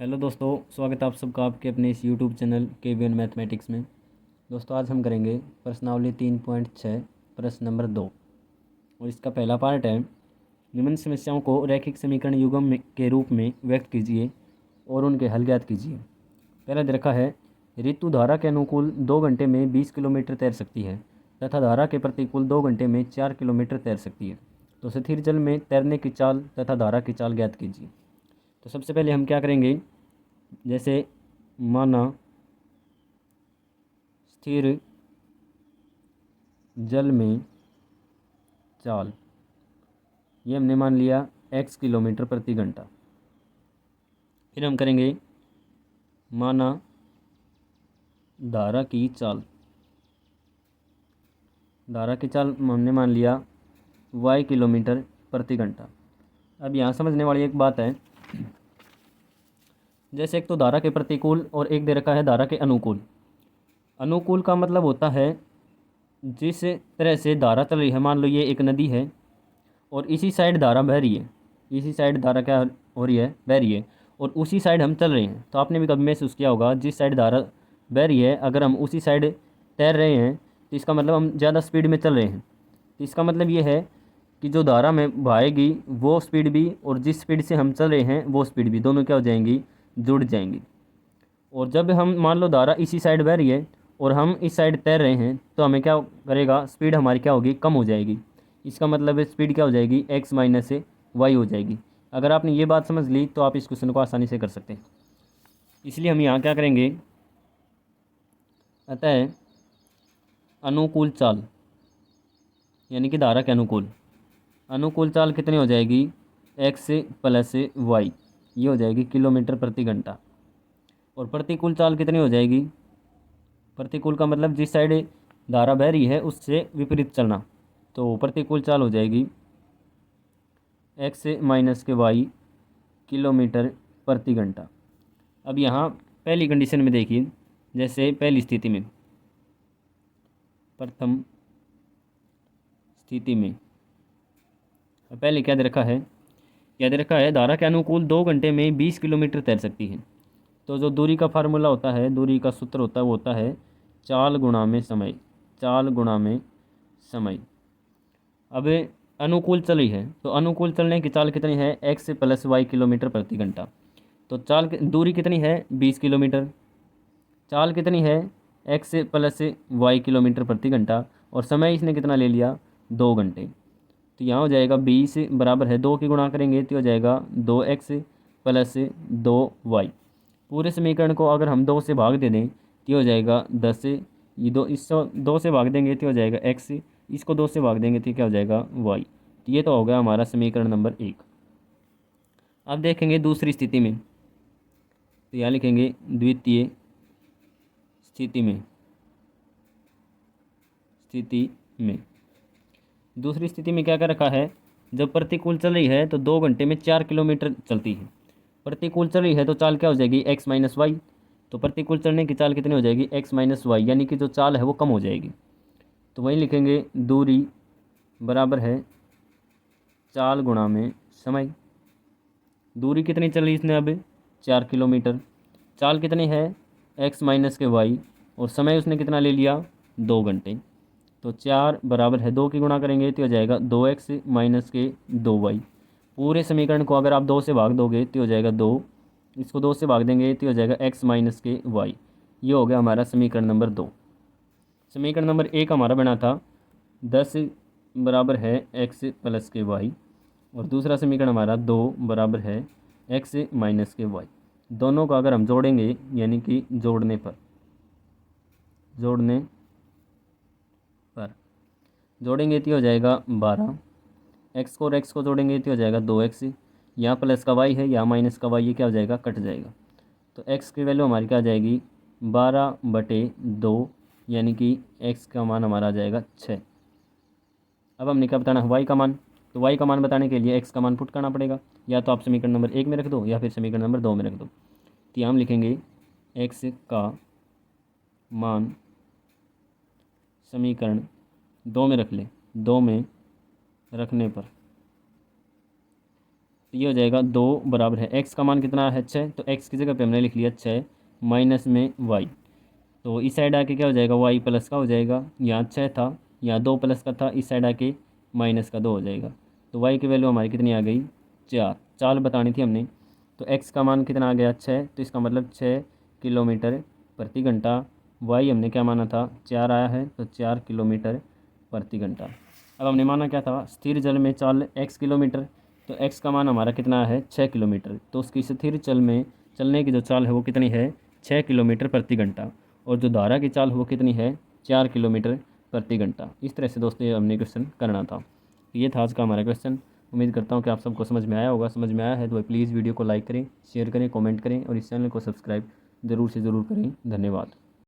Hello दोस्तों, स्वागत है आप सबका आपके अपने इस यूट्यूब चैनल KVN मैथमेटिक्स में। दोस्तों आज हम करेंगे प्रश्नावली 3.6 प्रश्न नंबर 2 और इसका पहला पार्ट है निम्न समस्याओं को रैखिक समीकरण युग्म के रूप में व्यक्त कीजिए और उनके हल ज्ञात कीजिए। पहला दे रखा है ऋतु धारा के अनुकूल 2 घंटे में 20 किलोमीटर तैर सकती है तथा धारा के प्रतिकूल 2 घंटे में 4 किलोमीटर तैर सकती है। तो स्थिर जल में तैरने की चाल तथा धारा की चाल ज्ञात कीजिए। तो सबसे पहले हम क्या करेंगे, जैसे माना स्थिर जल में चाल, ये हमने मान लिया x किलोमीटर प्रति घंटा। फिर हम करेंगे माना धारा की चाल, धारा की चाल हमने मान लिया y किलोमीटर प्रति घंटा। अब यहाँ समझने वाली एक बात है, जैसे एक तो धारा के प्रतिकूल और एक दे रखा है धारा के अनुकूल। अनुकूल का मतलब होता है जिस तरह से धारा चल रही है, मान लो ये एक नदी है और इसी साइड धारा बह रही है, इसी साइड धारा क्या हो रही है, बह रही है, और उसी साइड हम चल रहे हैं। तो आपने भी कभी महसूस किया होगा जिस साइड धारा बह रही है अगर हम उसी साइड तैर रहे हैं तो इसका मतलब हम ज़्यादा स्पीड में चल रहे हैं। तो इसका मतलब ये है कि जो धारा में बहाएगी वो स्पीड भी और जिस स्पीड से हम चल रहे हैं वो स्पीड भी, दोनों क्या हो जाएंगी, जुड़ जाएंगी। और जब हम मान लो धारा इसी साइड बह रही है और हम इस साइड तैर रहे हैं तो हमें क्या करेगा, स्पीड हमारी क्या होगी, कम हो जाएगी। इसका मतलब स्पीड क्या हो जाएगी, x माइनस वाई हो जाएगी। अगर आपने ये बात समझ ली तो आप इस क्वेश्चन को आसानी से कर सकते हैं। इसलिए हम यहाँ क्या करेंगे, अतः अनुकूल चाल यानी कि धारा के अनुकूल, अनुकूल चाल कितनी हो जाएगी, x प्लस वाई, ये हो जाएगी किलोमीटर प्रति घंटा। और प्रतिकूल चाल कितनी हो जाएगी, प्रतिकूल का मतलब जिस साइड धारा बह रही है उससे विपरीत चलना, तो प्रतिकूल चाल हो जाएगी x माइनस के वाई किलोमीटर प्रति घंटा। अब यहाँ पहली कंडीशन में देखिए, जैसे पहली स्थिति में, प्रथम स्थिति में पहले क्या दे रखा है, क्या दे रखा है धारा के अनुकूल 2 घंटे में 20 किलोमीटर तैर सकती है। तो जो दूरी का फार्मूला होता है, दूरी का सूत्र होता है वो होता है चाल गुणा में समय, चाल गुणा में समय। अब अनुकूल चली है तो अनुकूल चलने की चाल कितनी है, x प्लस वाई किलोमीटर प्रति घंटा। तो चाल दूरी कितनी है, 20 किलोमीटर, चाल कितनी है, x प्लस वाई किलोमीटर प्रति घंटा, और समय इसने कितना ले लिया, 2 घंटे। तो यहाँ हो जाएगा 20 बराबर है 2 की गुणा करेंगे तो हो जाएगा 2x प्लस 2y। पूरे समीकरण को अगर हम 2 से भाग दे दें तो हो जाएगा 10, ये दो इसको 2 से भाग देंगे तो हो जाएगा x, इसको 2 से भाग देंगे तो क्या हो जाएगा y। तो ये तो हो गया हमारा समीकरण नंबर 1। अब देखेंगे दूसरी स्थिति में, तो यहाँ लिखेंगे द्वितीय स्थिति में, स्थिति में दूसरी स्थिति में क्या क्या रखा है, जब प्रतिकूल चल रही है तो 2 घंटे में 4 किलोमीटर चलती है। प्रतिकूल चल रही है तो चाल क्या हो जाएगी, x माइनस वाई। तो प्रतिकूल चलने की चाल कितनी हो जाएगी, x माइनस वाई, यानी कि जो चाल है वो कम हो जाएगी। तो वहीं लिखेंगे दूरी बराबर है चाल गुणा में समय। दूरी कितनी चल रही इसने, अब 4 किलोमीटर, चाल कितनी है, x माइनस के वाई, और समय उसने कितना ले लिया, 2 घंटे। तो 4 बराबर है 2 की गुणा करेंगे तो हो जाएगा 2x माइनस के 2y। पूरे समीकरण को अगर आप 2 से भाग दोगे तो हो जाएगा 2, इसको 2 से भाग देंगे तो हो जाएगा x माइनस के y। ये हो गया हमारा समीकरण नंबर 2। समीकरण नंबर 1 हमारा बना था 10 बराबर है x प्लस के y, और दूसरा समीकरण हमारा 2 बराबर है x माइनस के y। दोनों को अगर हम जोड़ेंगे यानी कि जोड़ने पर जोड़ेंगे तो हो जाएगा 12, एक्स को और एक्स को जोड़ेंगे तो हो जाएगा 2x, यहाँ प्लस का y है, यहाँ माइनस का y, ये क्या हो जाएगा, कट जाएगा। तो x की वैल्यू हमारी क्या आ जाएगी, 12/2, यानी कि x का मान हमारा आ जाएगा 6। अब हमने क्या बताना है, y का मान। तो y का मान बताने के लिए x का मान पुट करना पड़ेगा, या तो आप समीकरण नंबर 1 में रख दो या फिर समीकरण नंबर 2 में रख दो। तो हम लिखेंगे x का मान समीकरण 2 में रख लें, 2 में रखने पर तो ये हो जाएगा 2 बराबर है एक्स का मान कितना है 6, तो एक्स की जगह पे हमने लिख लिया 6 माइनस में वाई। तो इस साइड आके क्या हो जाएगा, वाई प्लस का हो जाएगा, यहाँ 6 था, यहाँ 2 प्लस का था, इस साइड आके माइनस का 2 हो जाएगा। तो वाई की वैल्यू हमारी कितनी आ गई, 4। चाल बतानी थी हमने। तो एक्स का मान कितना आ गया 6, तो इसका मतलब 6 किलोमीटर प्रति घंटा। वाई हमने क्या माना था, 4 आया है, तो 4 किलोमीटर प्रति घंटा। अब हमने माना क्या था, स्थिर जल में चाल x किलोमीटर, तो x का मान हमारा कितना है 6 किलोमीटर, तो उसकी स्थिर जल में चलने की जो चाल है वो कितनी है 6 किलोमीटर प्रति घंटा, और जो धारा की चाल वो कितनी है 4 किलोमीटर प्रति घंटा। इस तरह से दोस्तों ये हमने क्वेश्चन करना था। ये था आज का हमारा क्वेश्चन। उम्मीद करता हूँ कि आप सबको समझ में आया होगा। समझ में आया है तो प्लीज़ वीडियो को लाइक करें, शेयर करें, कमेंट करें और इस चैनल को सब्सक्राइब ज़रूर से ज़रूर करें। धन्यवाद।